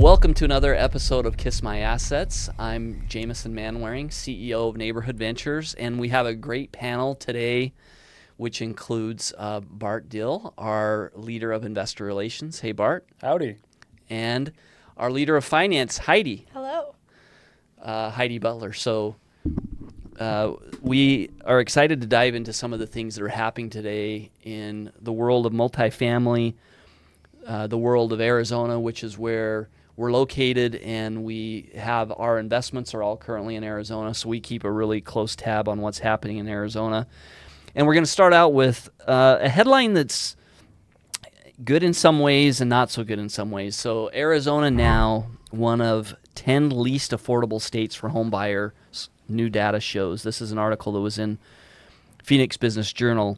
Welcome to another episode of Kiss My Assets. I'm Jamison Manwaring, CEO of Neighborhood Ventures, and we have a great panel today, which includes Bart Dill, our leader of investor relations. Hey, Bart. Howdy. And our leader of finance, Heidi. Hello. Heidi Butler. So we are excited to dive into some of the things that are happening today in the world of multifamily, the world of Arizona, which is where we're located, and we have our investments are all currently in Arizona, so we keep a really close tab on what's happening in Arizona. And we're going to start out with a headline that's good in some ways and not so good in some ways. So Arizona now, one of 10 least affordable states for home buyers, new data shows. This is an article that was in Phoenix Business Journal.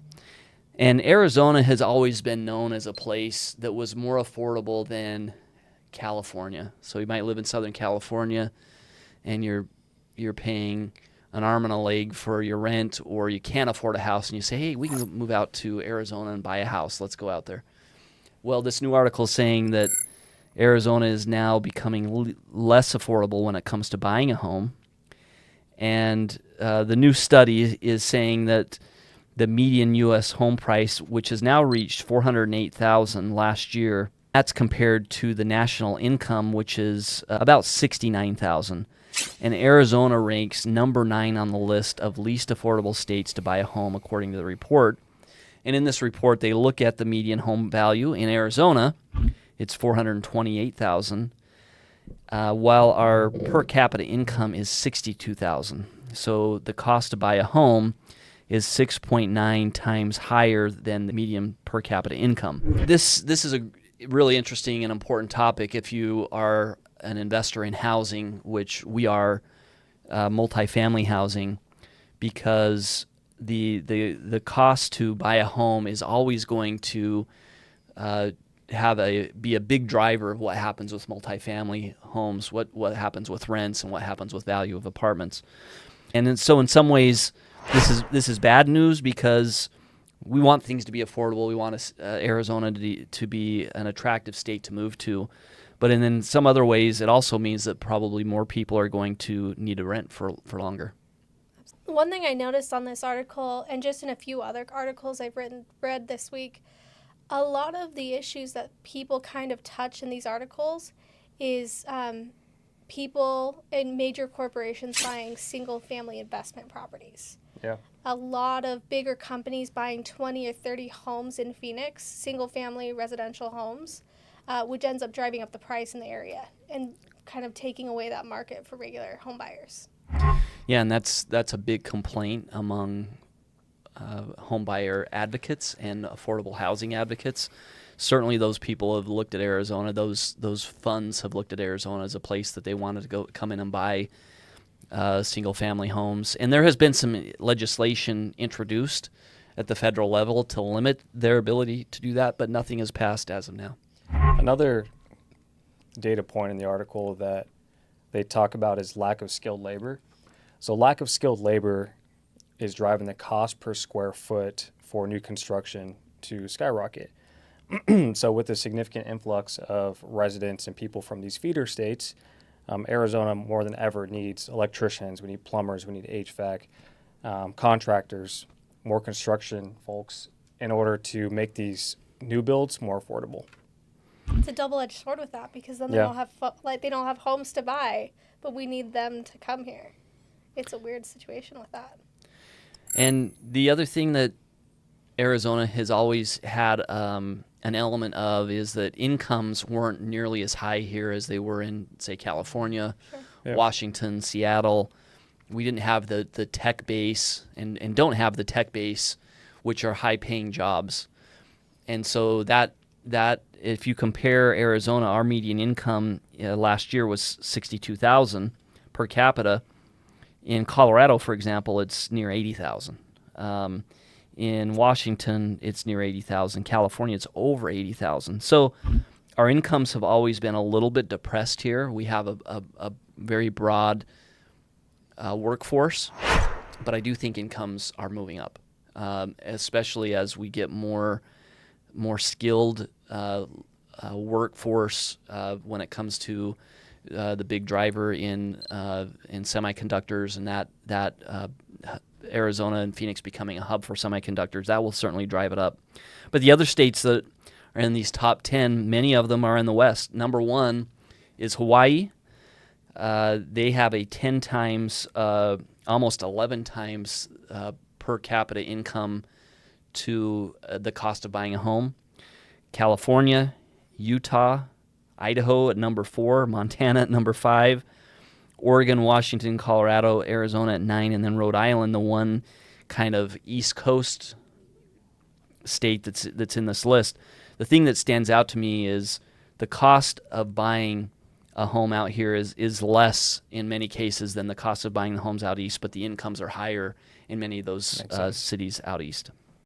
And Arizona has always been known as a place that was more affordable than California. So you might live in Southern California and you're paying an arm and a leg for your rent, or you can't afford a house and you say, hey, we can move out to Arizona and buy a house. Let's go out there. Well, this new article is saying that Arizona is now becoming less affordable when it comes to buying a home. And the new study is saying that the median U.S. home price, which has now reached $408,000 last year, that's compared to the national income, which is about $69,000. And Arizona ranks number 9 on the list of least affordable states to buy a home, according to the report. And in this report, they look at the median home value in Arizona. It's $428,000, while our per capita income is $62,000. So the cost to buy a home is 6.9 times higher than the median per capita income. This is a really interesting and important topic if you are an investor in housing, which we are, multifamily housing, because the cost to buy a home is always going to be a big driver of what happens with multifamily homes, what happens with rents, and what happens with value of apartments. And so in some ways, this is bad news because we want things to be affordable. We want Arizona to be an attractive state to move to. But in some other ways, it also means that probably more people are going to need to rent for longer. One thing I noticed on this article, and just in a few other articles I've read this week, a lot of the issues that people kind of touch in these articles is people in major corporations buying single-family investment properties. Yeah. A lot of bigger companies buying 20 or 30 homes in Phoenix, single-family residential homes, which ends up driving up the price in the area and kind of taking away that market for regular home buyers. Yeah, and that's a big complaint among home buyer advocates and affordable housing advocates. Certainly those people have looked at Arizona, those funds have looked at Arizona as a place that they wanted to come in and buy single-family homes. And there has been some legislation introduced at the federal level to limit their ability to do that, but nothing has passed as of now. Another data point in the article that they talk about is lack of skilled labor. So lack of skilled labor is driving the cost per square foot for new construction to skyrocket. So with the significant influx of residents and people from these feeder states, Arizona more than ever needs electricians, we need plumbers, we need HVAC, contractors, more construction folks in order to make these new builds more affordable. It's a double-edged sword with that because then they don't have homes to buy, but we need them to come here. It's a weird situation with that. And the other thing that Arizona has always had an element of is that incomes weren't nearly as high here as they were in, say, California, Sure. Washington, Seattle. We didn't have the tech base and don't have the tech base, which are high-paying jobs. And so that if you compare Arizona, our median income last year was $62,000 per capita. In Colorado, for example, it's near $80,000. In Washington, it's near $80,000. California, it's over $80,000. So our incomes have always been a little bit depressed here. We have a very broad workforce, but I do think incomes are moving up, especially as we get more skilled workforce when it comes to the big driver in semiconductors, and that Arizona and Phoenix becoming a hub for semiconductors, that will certainly drive it up. But the other states that are in these top 10, many of them are in the West. Number one is Hawaii. They have a 10 times, almost 11 times per capita income to the cost of buying a home. California, Utah, Idaho at number 4, Montana at number 5, Oregon, Washington, Colorado, Arizona at 9, and then Rhode Island, the one kind of East Coast state that's in this list. The thing that stands out to me is the cost of buying a home out here is less in many cases than the cost of buying the homes out east, but the incomes are higher in many of those cities out east.